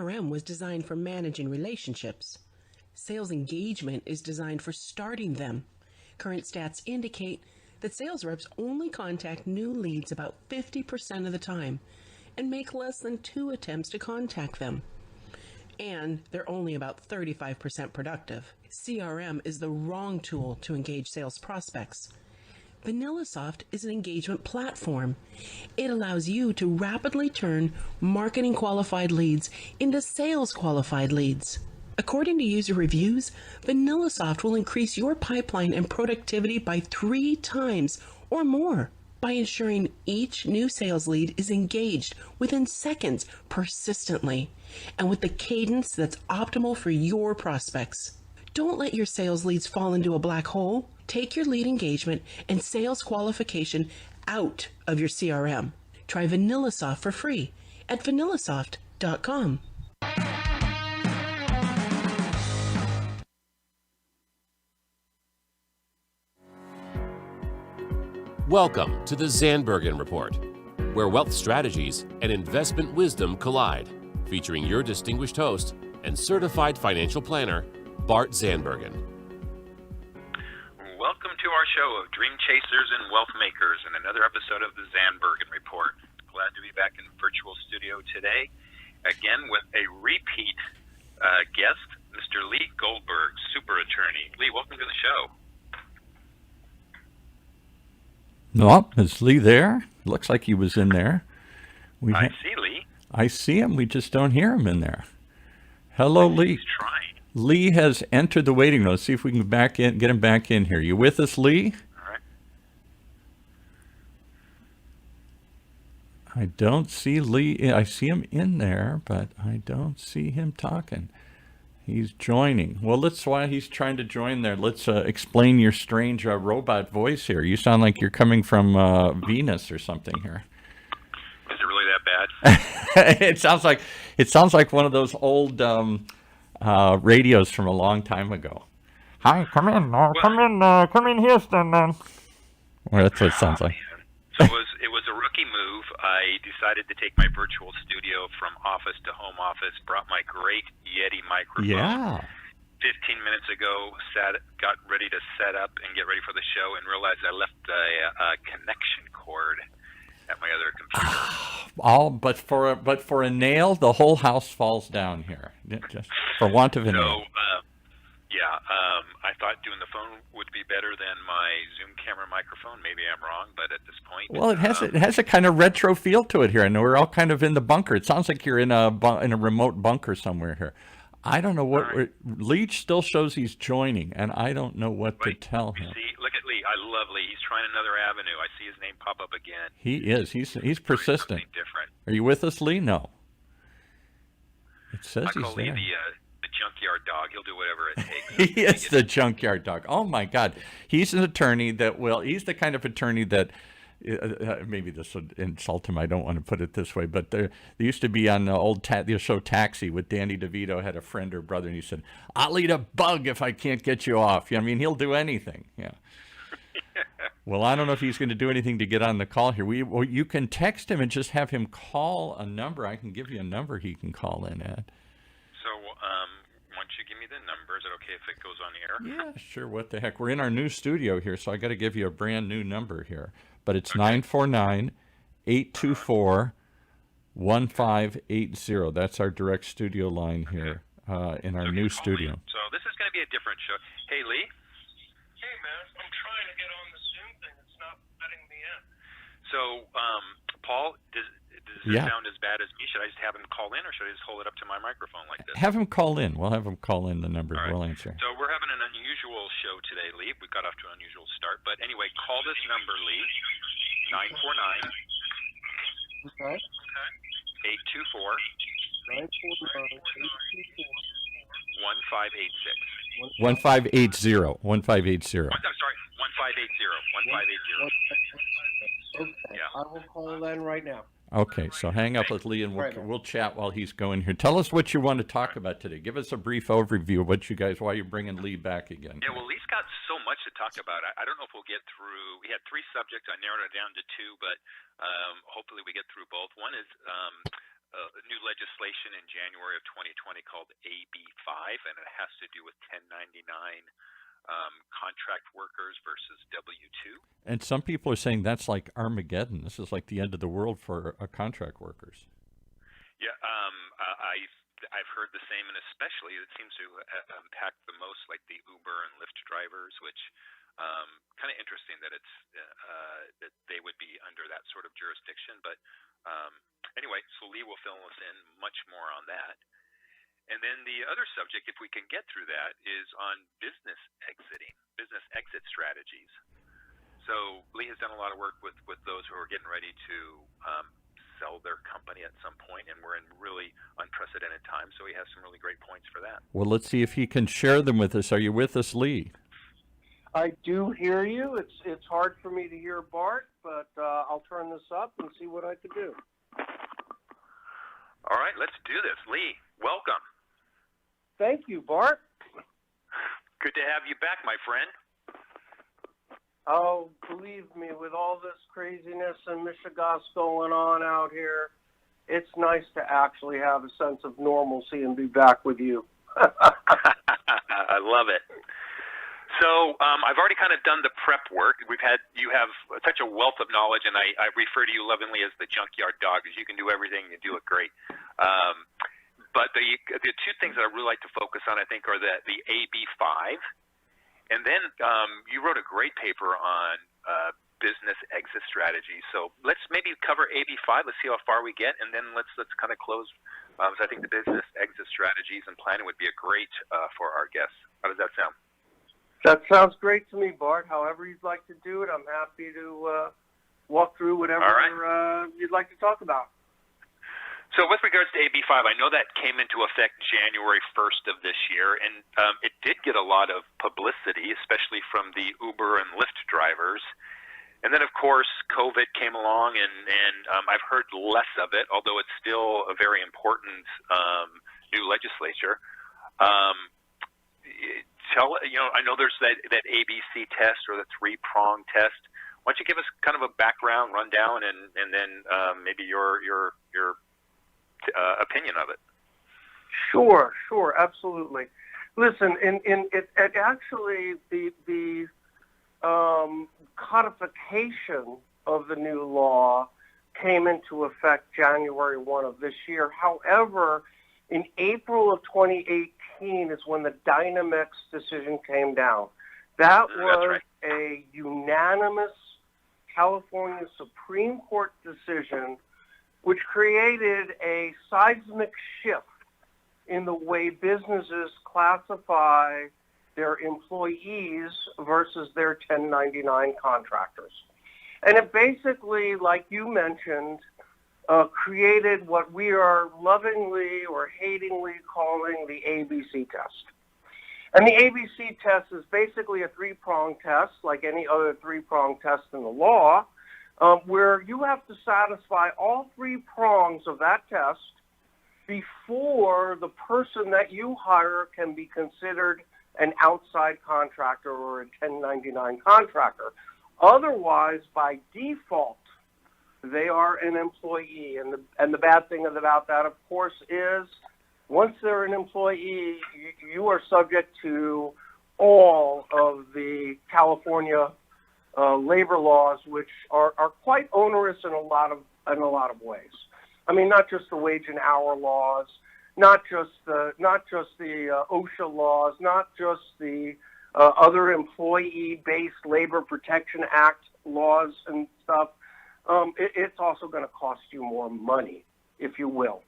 CRM was designed for managing relationships. Sales engagement is designed for starting them. Current stats indicate that sales reps only contact new leads about 50% of the time and make less than 2 attempts to contact them. And they're only about 35% productive. CRM is the wrong tool to engage sales prospects. VanillaSoft is an engagement platform. It allows you to rapidly turn marketing qualified leads into sales qualified leads. According to user reviews, VanillaSoft will increase your pipeline and productivity by 3 times or more by ensuring each new sales lead is engaged within seconds persistently and with the cadence that's optimal for your prospects. Don't let your sales leads fall into a black hole. Take your lead engagement and sales qualification out of your CRM. Try VanillaSoft for free at vanillasoft.com. Welcome to the Zandbergen Report, where wealth strategies and investment wisdom collide, featuring your distinguished host and certified financial planner, Bart Zandbergen. Welcome to our show of dream chasers and wealth makers and another episode of the Zandbergen Report. Glad to be back in virtual studio today, again with a repeat guest, Mr. Lee Goldberg, super attorney. Lee, welcome to the show. No, is Lee there? Looks like he was in there. I see Lee. I see him. We just don't hear him in there. Hello, Lee. He's trying. Lee has entered the waiting room. Let's see if we can get him back in here. You with us, Lee? All right. I don't see Lee. I see him in there, but I don't see him talking. He's joining. Well, while he's trying to join there, let's explain your strange robot voice here. You sound like you're coming from Venus or something here. Is it really that bad? It sounds like one of those old radios from a long time ago. Hi, come in, Houston. Well, that's what it sounds like. So it was a rookie move. I decided to take my virtual studio from office to home office, brought my great Yeti microphone. Yeah. 15 minutes ago, got ready to set up and get ready for the show and realized I left a connection cord at my other computer. But for a nail, the whole house falls down here, just for want of a nail. I thought doing the phone would be better than my Zoom camera microphone. Maybe I'm wrong, but at this point, well, it has a kind of retro feel to it here, and we're all kind of in the bunker. It sounds like you're in a remote bunker somewhere here. I don't know what right. Leach still shows he's joining, and I don't know what to tell him. See, look at Lee. I love Lee. He's trying another avenue. I see his name pop up again. He is. He's persistent. Different. Are you with us, Lee? No. It says he's there. Lee the junkyard dog. He'll do whatever it takes. He is the junkyard dog. Oh my God, he's an attorney he's the kind of attorney that. Maybe this would insult him. I don't want to put it this way, but there used to be on the old the show Taxi with Danny DeVito had a friend or brother, and he said, "I'll eat a bug if I can't get you off." I mean, he'll do anything. Yeah. Well, I don't know if he's going to do anything to get on the call here. You can text him and just have him call a number. I can give you a number he can call in at. So, why don't you give me the number? Is it okay if it goes on the air? Yeah, sure. What the heck? We're in our new studio here, so I got to give you a brand new number here. But it's 949-824-1580. That's our direct studio line here in our new studio. So this is going to be a different show. Hey, Lee? Hey, man. I'm trying to get on the Zoom thing. It's not letting me in. So, Paul, does it sound as bad as me? Should I just have him call in, or should I just hold it up to my microphone like this? Have him call in. We'll have him call in the number. Right. We'll answer. So we're having an unusual show today, Lee. We got off to an unusual start. But anyway, call this number, Lee. 949. Okay. 824. 1580. 1580. I'm sorry, 1580. 1580. Okay, yeah. I will call in right now. Okay, so hang up with Lee and we'll chat while he's going here. Tell us what you want to talk about today. Give us a brief overview of why you're bringing Lee back again. Yeah, well, Lee's got so much to talk about. I don't know if we'll get through. We had 3 subjects. I narrowed it down to 2, but hopefully we get through both. One is new legislation in January of 2020 called AB5, and it has to do with 1099 contract workers versus W-2. And some people are saying that's like Armageddon. This is like the end of the world for contract workers. Yeah, I've heard the same, and especially it seems to impact the most like the Uber and Lyft drivers, which kind of interesting that it's that they would be under that sort of jurisdiction. But anyway, so Lee will fill us in much more on that. And then the other subject, if we can get through that, is on business exit strategies. So Lee has done a lot of work with those who are getting ready to sell their company at some point, and we're in really unprecedented times, so he has some really great points for that. Well, let's see if he can share them with us. Are you with us, Lee? I do hear you. It's hard for me to hear Bart, but I'll turn this up and see what I can do. All right, let's do this. Lee, welcome. Thank you, Bart. Good to have you back, my friend. Oh, believe me, with all this craziness and mishigas going on out here, it's nice to actually have a sense of normalcy and be back with you. I love it. So I've already kind of done the prep work. You have such a wealth of knowledge, and I refer to you lovingly as the junkyard dog, because you can do everything, you do it great. But the two things that I really like to focus on, I think, are the AB5, and then you wrote a great paper on business exit strategy. So let's maybe cover AB5. Let's see how far we get, and then let's kind of close. So I think the business exit strategies and planning would be a great for our guests. How does that sound? That sounds great to me, Bart. However you'd like to do it, I'm happy to walk through whatever you'd like to talk about. So with regards to AB5, I know that came into effect January 1st of this year, and it did get a lot of publicity, especially from the Uber and Lyft drivers. And then, of course, COVID came along, and I've heard less of it, although it's still a very important new legislature. I know there's that ABC test or the three-prong test. Why don't you give us kind of a background rundown, and then maybe your opinion of it? Sure, absolutely. Listen, actually the codification of the new law came into effect January 1 of this year. However, in April of 2018 is when the Dynamix decision came down. That was a unanimous California Supreme Court decision which created a seismic shift in the way businesses classify their employees versus their 1099 contractors. And it basically, like you mentioned, created what we are lovingly or hatingly calling the ABC test. And the ABC test is basically a three-prong test, like any other three-prong test in the law, where you have to satisfy all three prongs of that test before the person that you hire can be considered an outside contractor or a 1099 contractor. Otherwise, by default, they are an employee. And the bad thing about that, of course, is once they're an employee, you are subject to all of the California labor laws, which are quite onerous in a lot of ways. I mean, not just the wage and hour laws, not just the OSHA laws, not just the other employee-based Labor Protection Act laws and stuff. It's also going to cost you more money, if you will,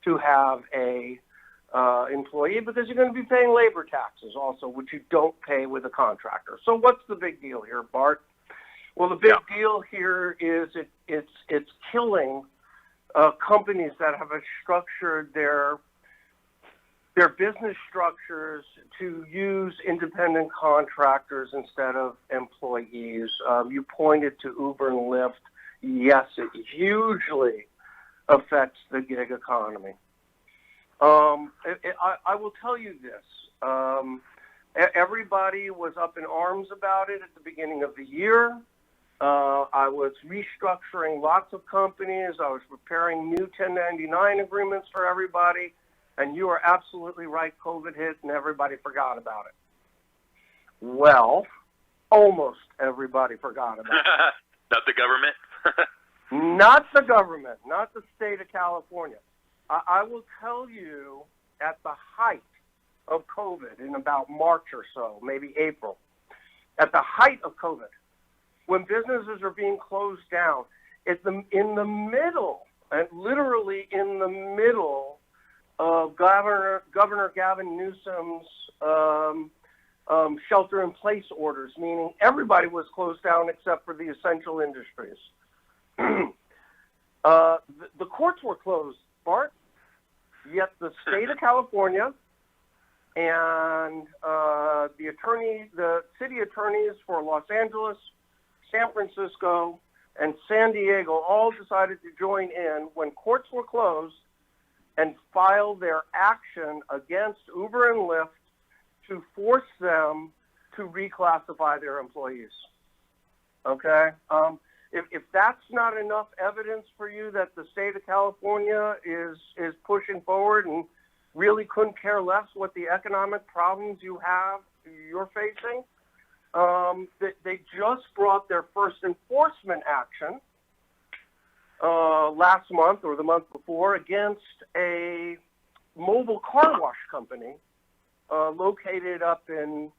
to have a employee, because you're going to be paying labor taxes also, which you don't pay with a contractor. So what's the big deal here, Bart? Well, the big deal here is it's killing companies that have structured their business structures to use independent contractors instead of employees. You pointed to Uber and Lyft. Yes, it hugely affects the gig economy. I will tell you this. Everybody was up in arms about it at the beginning of the year. I was restructuring lots of companies. I was preparing new 1099 agreements for everybody. And you are absolutely right. COVID hit and everybody forgot about it. Well, almost everybody forgot about it. Not the government? Not the government, not the state of California. I will tell you, at the height of COVID, in about March or so, maybe April, at the height of COVID, when businesses are being closed down, in the middle, and literally in the middle of Governor Gavin Newsom's shelter-in-place orders, meaning everybody was closed down except for the essential industries. The courts were closed, Bart, yet the state of California and the city attorneys for Los Angeles, San Francisco, and San Diego all decided to join in when courts were closed and file their action against Uber and Lyft to force them to reclassify their employees. Okay? If that's not enough evidence for you that the state of California is pushing forward and really couldn't care less what the economic problems you're facing, they just brought their first enforcement action last month or the month before against a mobile car wash company located up in,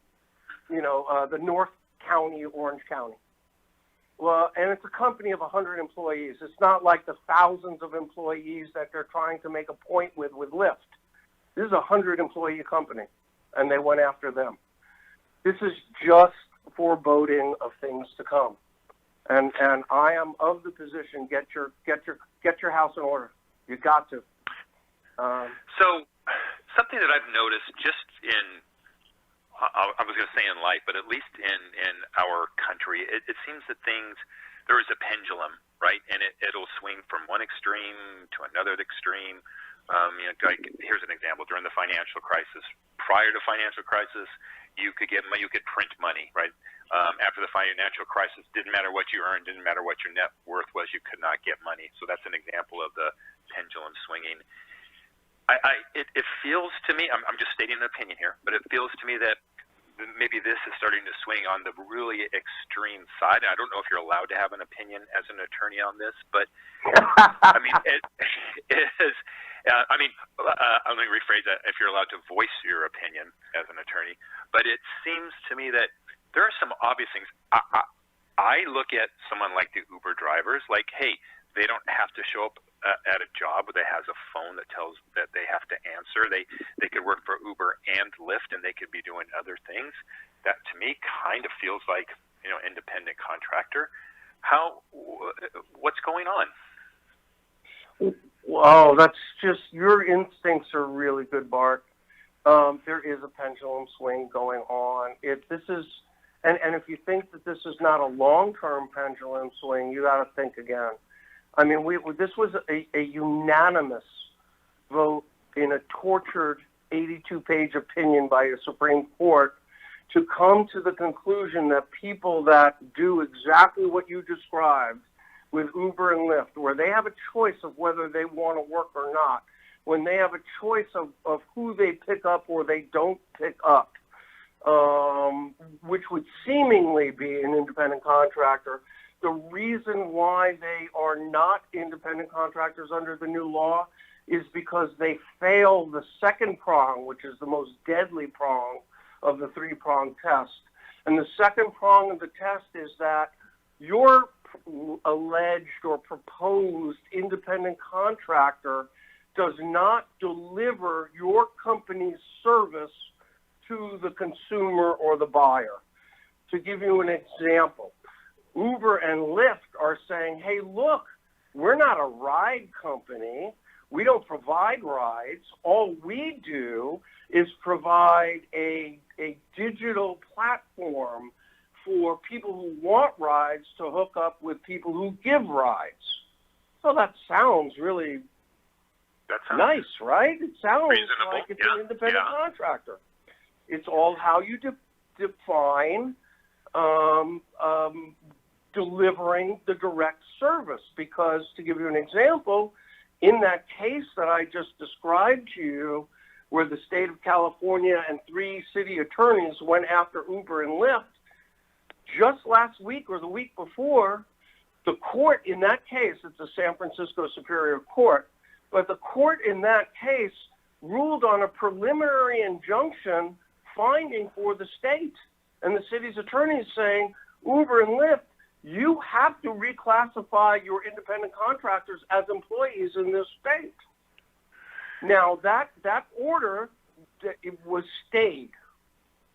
the North County, Orange County. Well, and it's a company of 100 employees. It's not like the thousands of employees that they're trying to make a point with Lyft. This is a 100-employee company, and they went after them. This is just foreboding of things to come. And I am of the position, get your house in order. You got to. So something that I've noticed just in, I was going to say in life, but at least in our country, it seems that there is a pendulum, right? And it'll swing from one extreme to another extreme. Here's an example. During the financial crisis, prior to financial crisis, you could print money, right? After the financial crisis, didn't matter what you earned, didn't matter what your net worth was, you could not get money. So that's an example of the pendulum swinging. It feels to me, I'm just stating an opinion here, but it feels to me that maybe this is starting to swing on the really extreme side. I don't know if you're allowed to have an opinion as an attorney on this, but I mean, it is. Let me rephrase that. If you're allowed to voice your opinion as an attorney, but it seems to me that there are some obvious things. I look at someone like the Uber drivers, like, hey, they don't have to show up at a job that has a phone that tells that they have to answer. They could work for Uber and Lyft, and they could be doing other things. That to me kind of feels like independent contractor. What's going on? Well, that's just, your instincts are really good, Bart. There is a pendulum swing going on. And if you think that this is not a long-term pendulum swing, you got to think again. I mean, this was a unanimous vote in a tortured 82-page opinion by a Supreme Court to come to the conclusion that people that do exactly what you described with Uber and Lyft, where they have a choice of whether they want to work or not, when they have a choice of who they pick up or they don't pick up, which would seemingly be an independent contractor. The reason why they are not independent contractors under the new law is because they fail the second prong, which is the most deadly prong of the three-prong test. And the second prong of the test is that your alleged or proposed independent contractor does not deliver your company's service to the consumer or the buyer. To give you an example, Uber and Lyft are saying, hey, look, we're not a ride company. We don't provide rides. All we do is provide a digital platform for people who want rides to hook up with people who give rides. So that sounds really nice, right? It sounds reasonable. Like it's an independent contractor. It's all how you define delivering the direct service. Because, to give you an example, in that case that I just described to you, where the state of California and 3 city attorneys went after Uber and Lyft, just last week or the week before, the court in that case, it's the San Francisco Superior Court, but the court in that case ruled on a preliminary injunction finding for the state. And the city's attorney is saying, Uber and Lyft, you have to reclassify your independent contractors as employees in this state. Now, that order, it was stayed.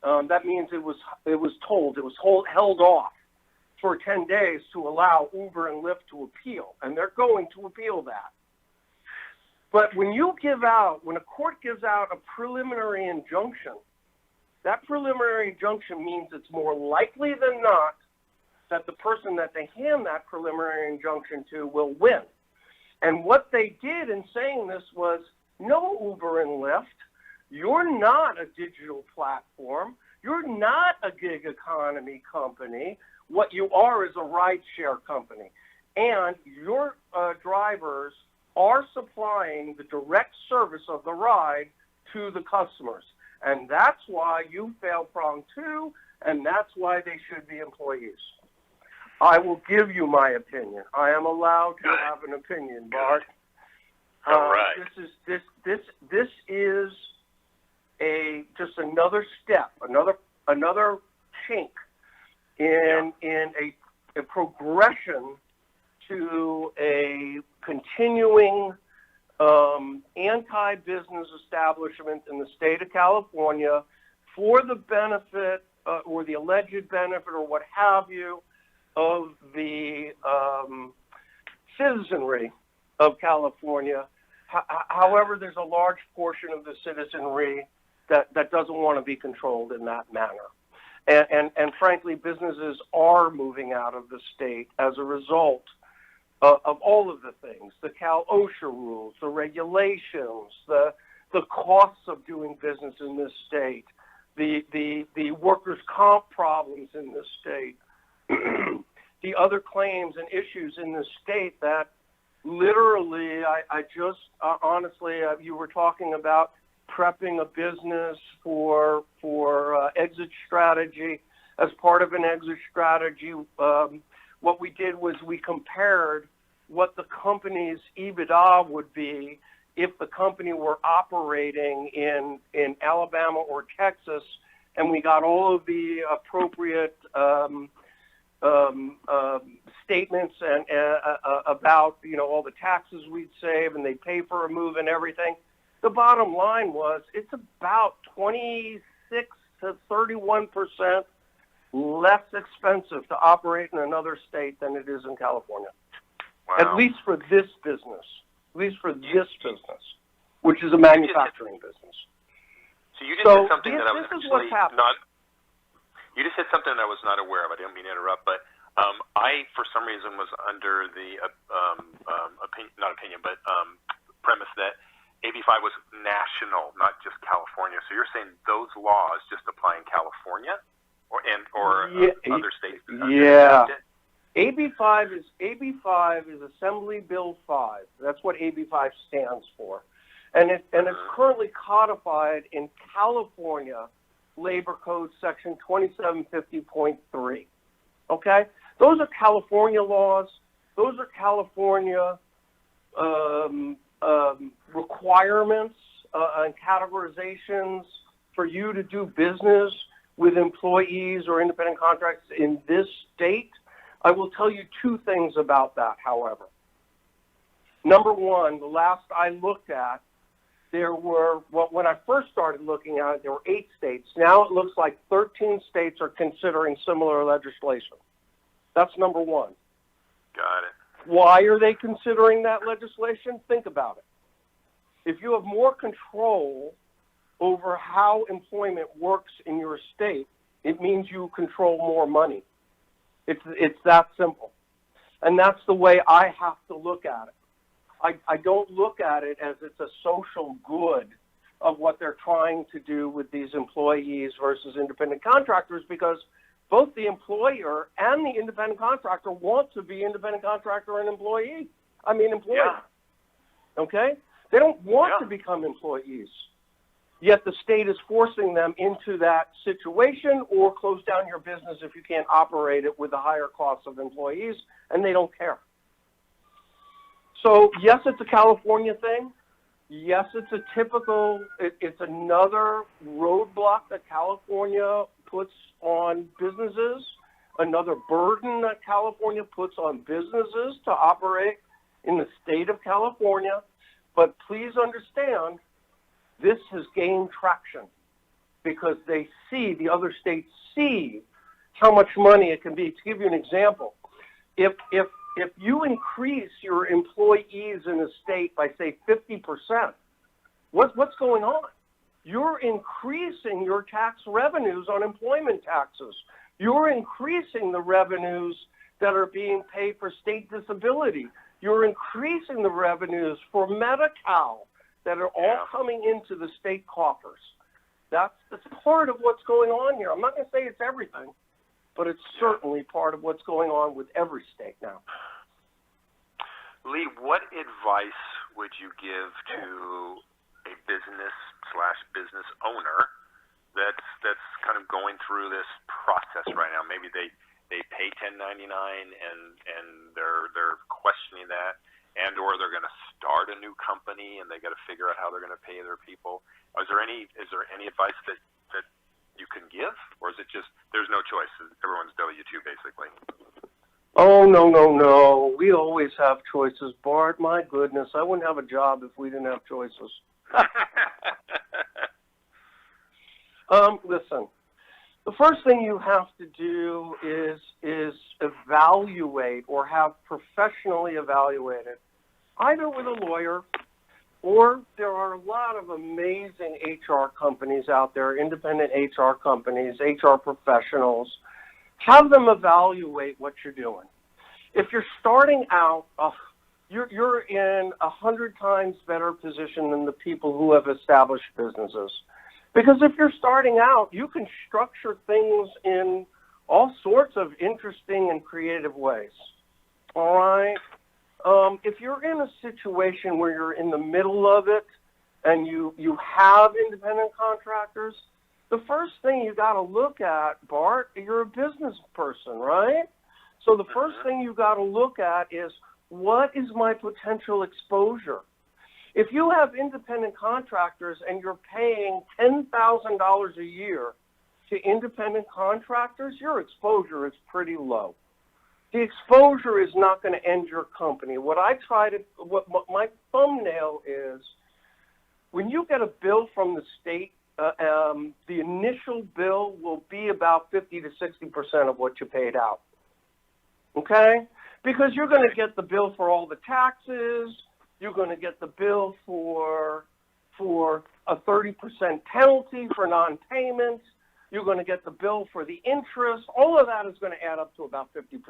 That means it was held off for 10 days to allow Uber and Lyft to appeal, and they're going to appeal that. But when a court gives out a preliminary injunction, that preliminary injunction means it's more likely than not that the person that they hand that preliminary injunction to will win. And what they did in saying this was, no, Uber and Lyft, you're not a digital platform. You're not a gig economy company. What you are is a rideshare company. And your drivers are supplying the direct service of the ride to the customers. And that's why you fail prong 2, and that's why they should be employees. I will give you my opinion. I am allowed to have an opinion, Bart. All right. This is just another step, another chink in a progression to a continuing anti-business establishment in the state of California for the benefit or the alleged benefit or what have you of the citizenry of California. However, there's a large portion of the citizenry that doesn't want to be controlled in that manner. And frankly, businesses are moving out of the state as a result of all of the things, the Cal OSHA rules, the regulations, the costs of doing business in this state, the workers' comp problems in this state, the other claims and issues in this state that literally, I just, honestly, you were talking about prepping a business for exit strategy. As part of an exit strategy, what we did was we compared what the company's EBITDA would be if the company were operating in Alabama or Texas, and we got all of the appropriate statements and about all the taxes we'd save, and they pay for a move and everything. The bottom line was it's about 26 to 31% less expensive to operate in another state than it is in California. Wow. At least for this business. Which is a manufacturing business. So you just said something that I was this is what's happening. You just said something that I was not aware of. I didn't mean to interrupt, but I, for some reason, was under the premise that AB5 was national, not just California. So you're saying those laws just apply in California, or other states? Yeah. AB5 is Assembly Bill 5. That's what AB5 stands for, and it's currently codified in California Labor Code Section 2750.3. Okay, those are California laws. Those are California requirements and categorizations for you to do business with employees or independent contractors in this state. I will tell you 2 things about that, however. Number one, the last I looked at, there were, when I first started looking at it, there were 8 states. Now it looks like 13 states are considering similar legislation. That's number one. Got it. Why are they considering that legislation? Think about it. If you have more control over how employment works in your state, it means you control more money. It's that simple. And that's the way I have to look at it. I don't look at it as it's a social good of what they're trying to do with these employees versus independent contractors, because both the employer and the independent contractor want to be independent contractor and employee. Employer. Okay? They don't want to become employees. Yet the state is forcing them into that situation, or close down your business if you can't operate it with the higher costs of employees, and they don't care. So, yes, it's a California thing. Yes, it's it's another roadblock that California puts on businesses, another burden that California puts on businesses to operate in the state of California. But please understand, this has gained traction because the other states see how much money it can be. To give you an example, if you increase your employees in a state by, say, 50%, what's going on? You're increasing your tax revenues on employment taxes. You're increasing the revenues that are being paid for state disability. You're increasing the revenues for Medi-Cal that are all coming into the state coffers. That's part of what's going on here. I'm not going to say it's everything, but it's certainly part of what's going on with every state now. Lee, what advice would you give to a business owner that's kind of going through this process right now? Maybe they pay 1099 and they're questioning that, and or they're going to start a new company and they got to figure out how they're going to pay their people. Is there any advice that you can give, or is it just there's no choice? Everyone's W-2 basically. Oh, no. We always have choices, Bart. My goodness, I wouldn't have a job if we didn't have choices. Listen, the first thing you have to do is evaluate or have professionally evaluated, either with a lawyer, or there are a lot of amazing HR companies out there, independent HR companies, HR professionals. Have them evaluate what you're doing. If you're starting out, you're in 100 times better position than the people who have established businesses. Because if you're starting out, you can structure things in all sorts of interesting and creative ways. All right? If you're in a situation where you're in the middle of it and you have independent contractors, the first thing you got to look at, Bart, you're a business person, right? So the first thing you got to look at is, what is my potential exposure? If you have independent contractors and you're paying $10,000 a year to independent contractors, your exposure is pretty low. The exposure is not going to end your company. What my thumbnail is, when you get a bill from the state, the initial bill will be about 50 to 60% of what you paid out. Okay? Because you're going to get the bill for all the taxes. You're going to get the bill for a 30% penalty for non-payment. You're going to get the bill for the interest. All of that is going to add up to about 50%.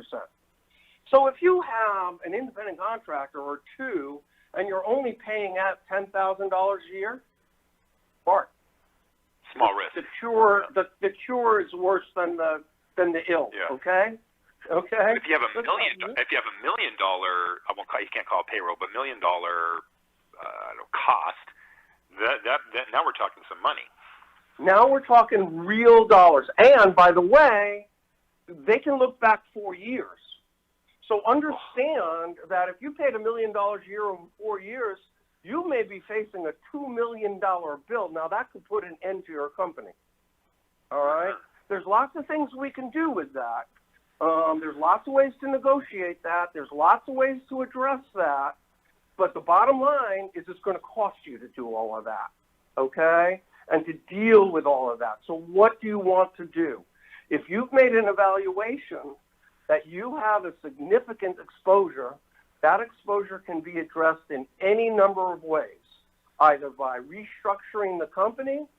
So if you have an independent contractor or two and you're only paying at $10,000 a year, Bart, small risk. The cure is worse than the ill. Yeah. Okay. Okay. If you have $1 million, I won't call, you can't call it payroll, but $1 million cost, that now we're talking some money. Now we're talking real dollars. And by the way, they can look back 4 years. So understand that if you paid $1 million a year over 4 years, you may be facing a $2 million bill. Now that could put an end to your company. All right. There's lots of things we can do with that. There's lots of ways to negotiate that. There's lots of ways to address that. But the bottom line is it's going to cost you to do all of that, okay, and to deal with all of that. So what do you want to do? If you've made an evaluation that you have a significant exposure, that exposure can be addressed in any number of ways, either by restructuring the company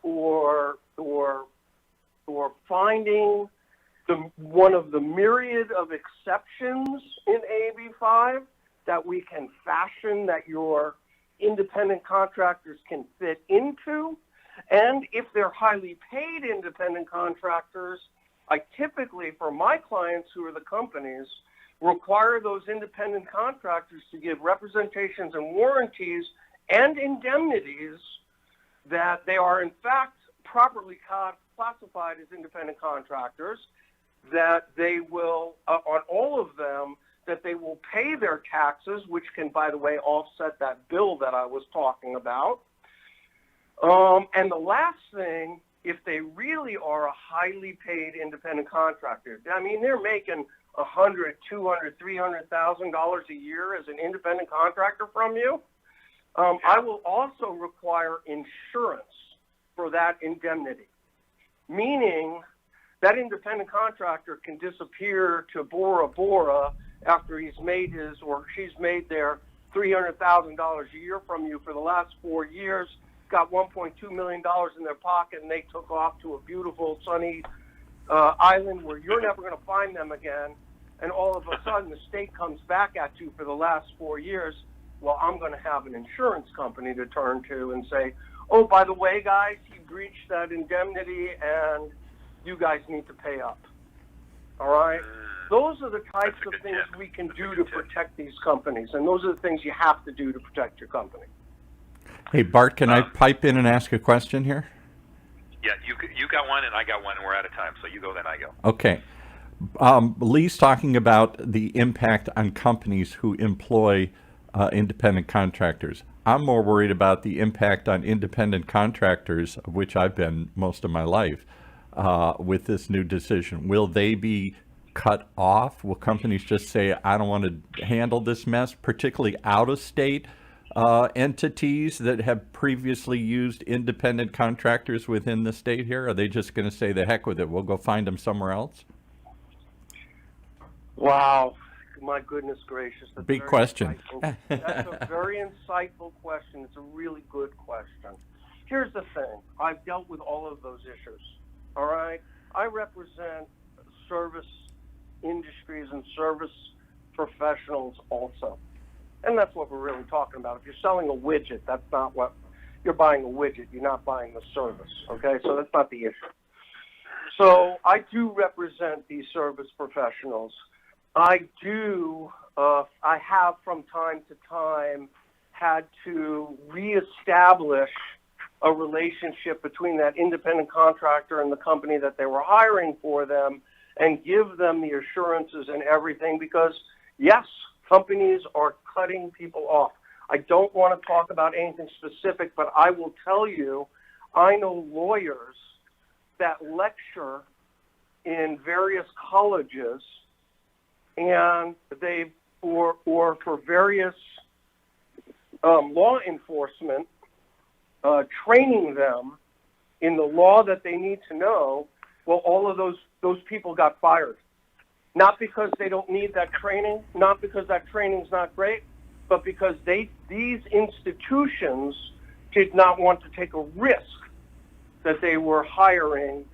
or finding one of the myriad of exceptions in AB 5 that we can fashion that your independent contractors can fit into. And if they're highly paid independent contractors, I typically, for my clients who are the companies, require those independent contractors to give representations and warranties and indemnities that they are in fact properly classified as independent contractors, that they will, on all of them, that they will pay their taxes, which can, by the way, offset that bill that I was talking about. And the last thing, if they really are a highly paid independent contractor, I mean, they're making $100,000, $200,000, $300,000 a year as an independent contractor from you, I will also require insurance for that indemnity, meaning that independent contractor can disappear to Bora Bora after he's made his or she's made their $300,000 a year from you for the last 4 years, got $1.2 million in their pocket, and they took off to a beautiful sunny island where you're never going to find them again. And all of a sudden, the state comes back at you for the last 4 years. Well, I'm going to have an insurance company to turn to and say, oh, by the way, guys, he breached that indemnity, and you guys need to pay up. All right? Those are the types of things we can do to protect these companies, and those are the things you have to do to protect your company. Hey, Bart, can I pipe in and ask a question here? Yeah, you got one, and I got one, and we're out of time, so you go, then I go. Okay. Lee's talking about the impact on companies who employ independent contractors. I'm more worried about the impact on independent contractors, of which I've been most of my life, with this new decision. Will they be cut off? Will companies just say, I don't want to handle this mess, particularly out-of-state entities that have previously used independent contractors within the state here? Are they just going to say, the heck with it, we'll go find them somewhere else? Wow. My goodness gracious. That's big question. That's a very insightful question. It's a really good question. Here's the thing. I've dealt with all of those issues. All right? I represent service industries and service professionals also. And that's what we're really talking about. If you're selling a widget, that's not what you're buying a widget. You're not buying the service. Okay? So that's not the issue. So I do represent these service professionals. I have from time to time had to reestablish a relationship between that independent contractor and the company that they were hiring for them and give them the assurances and everything because, yes, companies are cutting people off. I don't want to talk about anything specific, but I will tell you, I know lawyers that lecture in various colleges and they for various law enforcement, training them in the law that they need to know. Well, all of those people got fired, not because they don't need that training, not because that training's not great, but because these institutions did not want to take a risk that they were hiring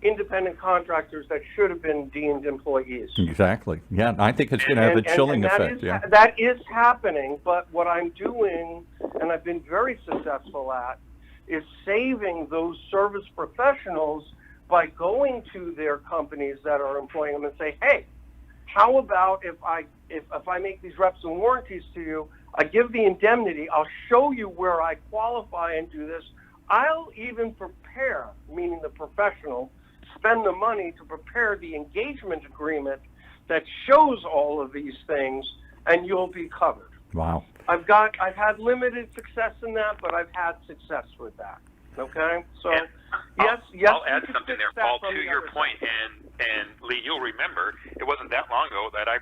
independent contractors that should have been deemed employees. Exactly. Yeah, I think it's going to have a chilling effect. That is happening, but what I'm doing, and I've been very successful at, is saving those service professionals by going to their companies that are employing them and say, hey, how about if I make these reps and warranties to you, I give the indemnity, I'll show you where I qualify and do this. I'll even prepare, meaning the professional, spend the money to prepare the engagement agreement that shows all of these things, and you'll be covered. Wow. I've had limited success in that, but I've had success with that. Okay? So, yes. I'll add something there, Paul, to your point, and Lee, you'll remember, it wasn't that long ago that I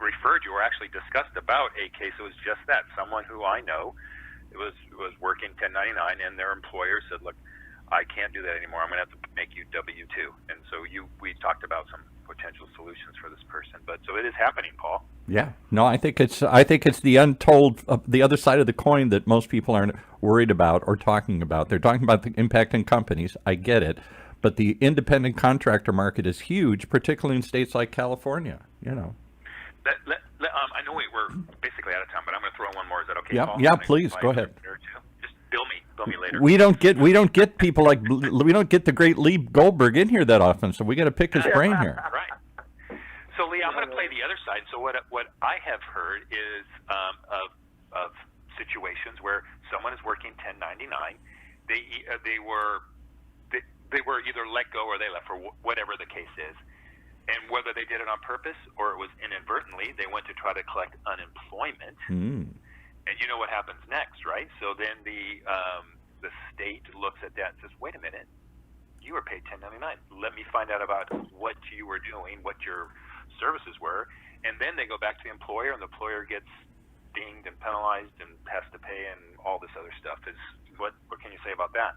referred you or actually discussed about a case. It was just that. Someone who I know was working 1099, and their employer said, look, I can't do that anymore. I'm going to have to make you W-2. And so we talked about some potential solutions for this person. But so it is happening, Paul. Yeah. No, I think it's the untold, the other side of the coin that most people aren't worried about or talking about. They're talking about the impact on companies. I get it. But the independent contractor market is huge, particularly in states like California, you know. I know we're basically out of time, but I'm going to throw in one more. Is that okay, Yeah, Paul? yeah, please, go ahead. Just bill me. Bill me later. We don't get people like we don't get the great Lee Goldberg in here that often, so we got to pick his brain here. Right. So Lee, I'm going to play the other side. So what I have heard is of situations where someone is working 1099. They were either let go or they left, or whatever the case is. And whether they did it on purpose or it was inadvertently, they went to try to collect unemployment. And you know what happens next, right? So then the state looks at that and says, wait a minute, you were paid 1099. Let me find out about what you were doing, what your services were. And then they go back to the employer, and the employer gets dinged and penalized and has to pay and all this other stuff. What can you say about that?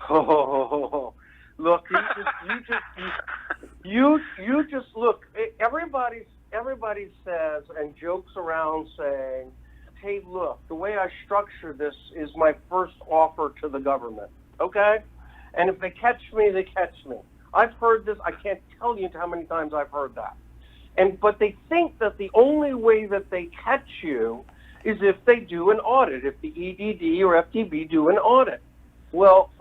Oh, look, you just look. Everybody says and jokes around saying, "Hey, look, the way I structure this is my first offer to the government." Okay, and if they catch me, they catch me. I've heard this. I can't tell you how many times I've heard that. But they think that the only way that they catch you is if they do an audit, if the EDD or FTB do an audit. Well,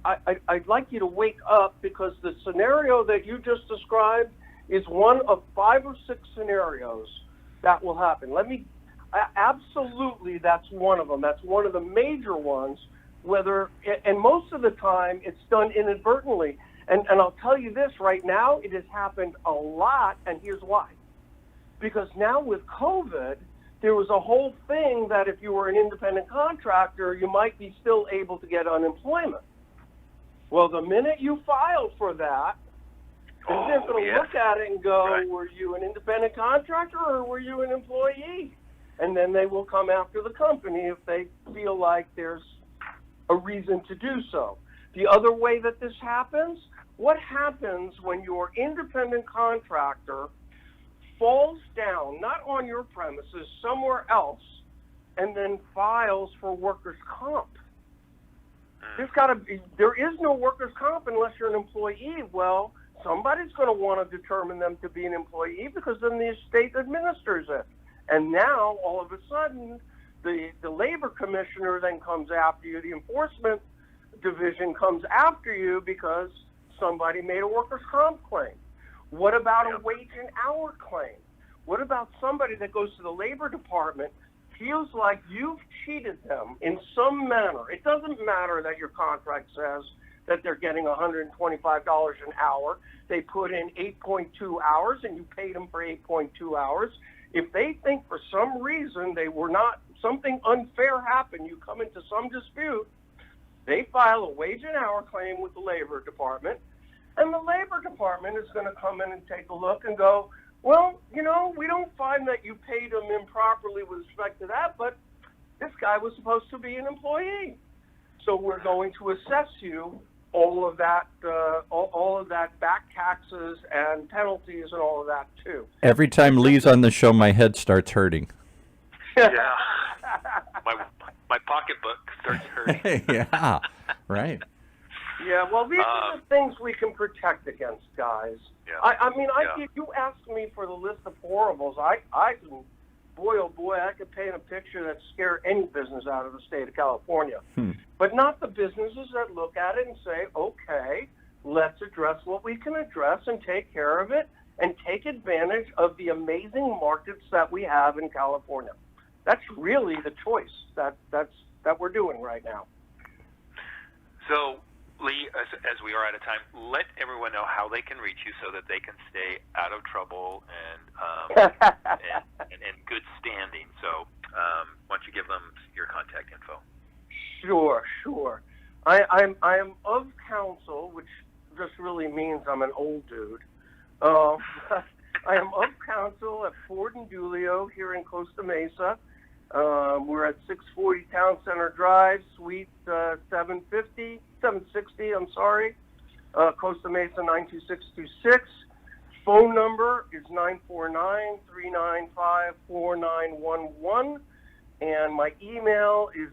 I'd like you to wake up, because the scenario that you just described is one of 5 or 6 scenarios that will happen. Absolutely, that's one of them. That's one of the major ones, and most of the time it's done inadvertently. And I'll tell you this right now, it has happened a lot, and here's why. Because now with COVID, there was a whole thing that if you were an independent contractor, you might be still able to get unemployment. Well, the minute you file for that, they're going to look at it and go, right, were you an independent contractor or were you an employee? And then they will come after the company if they feel like there's a reason to do so. The other way that this happens, what happens when your independent contractor falls down, not on your premises, somewhere else, and then files for workers' comp? There is no workers' comp unless you're an employee. Well, somebody's going to want to determine them to be an employee, because then the state administers it. And now, all of a sudden, the labor commissioner then comes after you, the enforcement division comes after you because somebody made a workers' comp claim. What about a wage and hour claim? What about somebody that goes to the labor department, feels like you've cheated them in some manner? It doesn't matter that your contract says that they're getting $125 an hour. They put in 8.2 hours and you paid them for 8.2 hours. If they think for some reason something unfair happened, you come into some dispute, they file a wage and hour claim with the labor department, and the labor department is going to come in and take a look and go, well, we don't find that you paid them improperly with respect to that, but this guy was supposed to be an employee. So we're going to assess you all of that back taxes and penalties and all of that too. Every time Lee's on the show, my head starts hurting. Yeah. My pocketbook starts hurting. Yeah, right. Yeah, well, these are the things we can protect against, guys. Yeah. If you asked me for the list of horribles, I can, boy, oh boy, I could paint a picture that scare any business out of the state of California. But not the businesses that look at it and say, okay, let's address what we can address and take care of it and take advantage of the amazing markets that we have in California. That's really the choice that we're doing right now. So, Lee, as we are out of time, let everyone know how they can reach you so that they can stay out of trouble and in good standing. So, why don't you give them your contact info? Sure. I am of counsel, which just really means I'm an old dude. I am of counsel at Ford and Dulio here in Costa Mesa. We're at 640 Town Center Drive, Suite 760, Costa Mesa 92626. Phone number is 949-395-4911. And my email is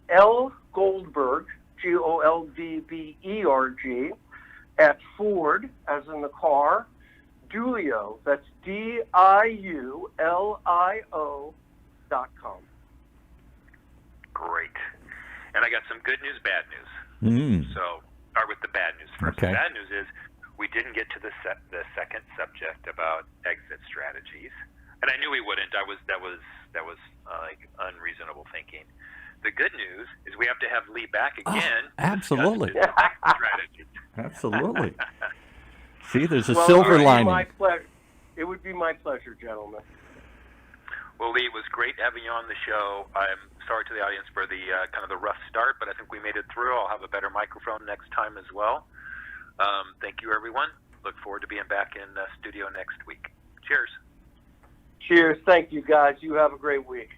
lgoldberg, Goldberg, at Ford, as in the car, Dulio, that's DIULIO.com. Great. And I got some good news, bad news. So start with the bad news first. Okay. The bad news is we didn't get to the second subject about exit strategies, and I knew we wouldn't. That was like unreasonable thinking. The good news is we have to have Lee back again. Absolutely. To discuss his exit strategies. Absolutely. See, there's a Well, silver it would be lining. my pleasure. It would be my pleasure, gentlemen. Well, Lee, it was great having you on the show. I'm sorry to the audience for the kind of the rough start, but I think we made it through. I'll have a better microphone next time as well. Thank you, everyone. Look forward to being back in the studio next week. Cheers. Cheers. Thank you, guys. You have a great week.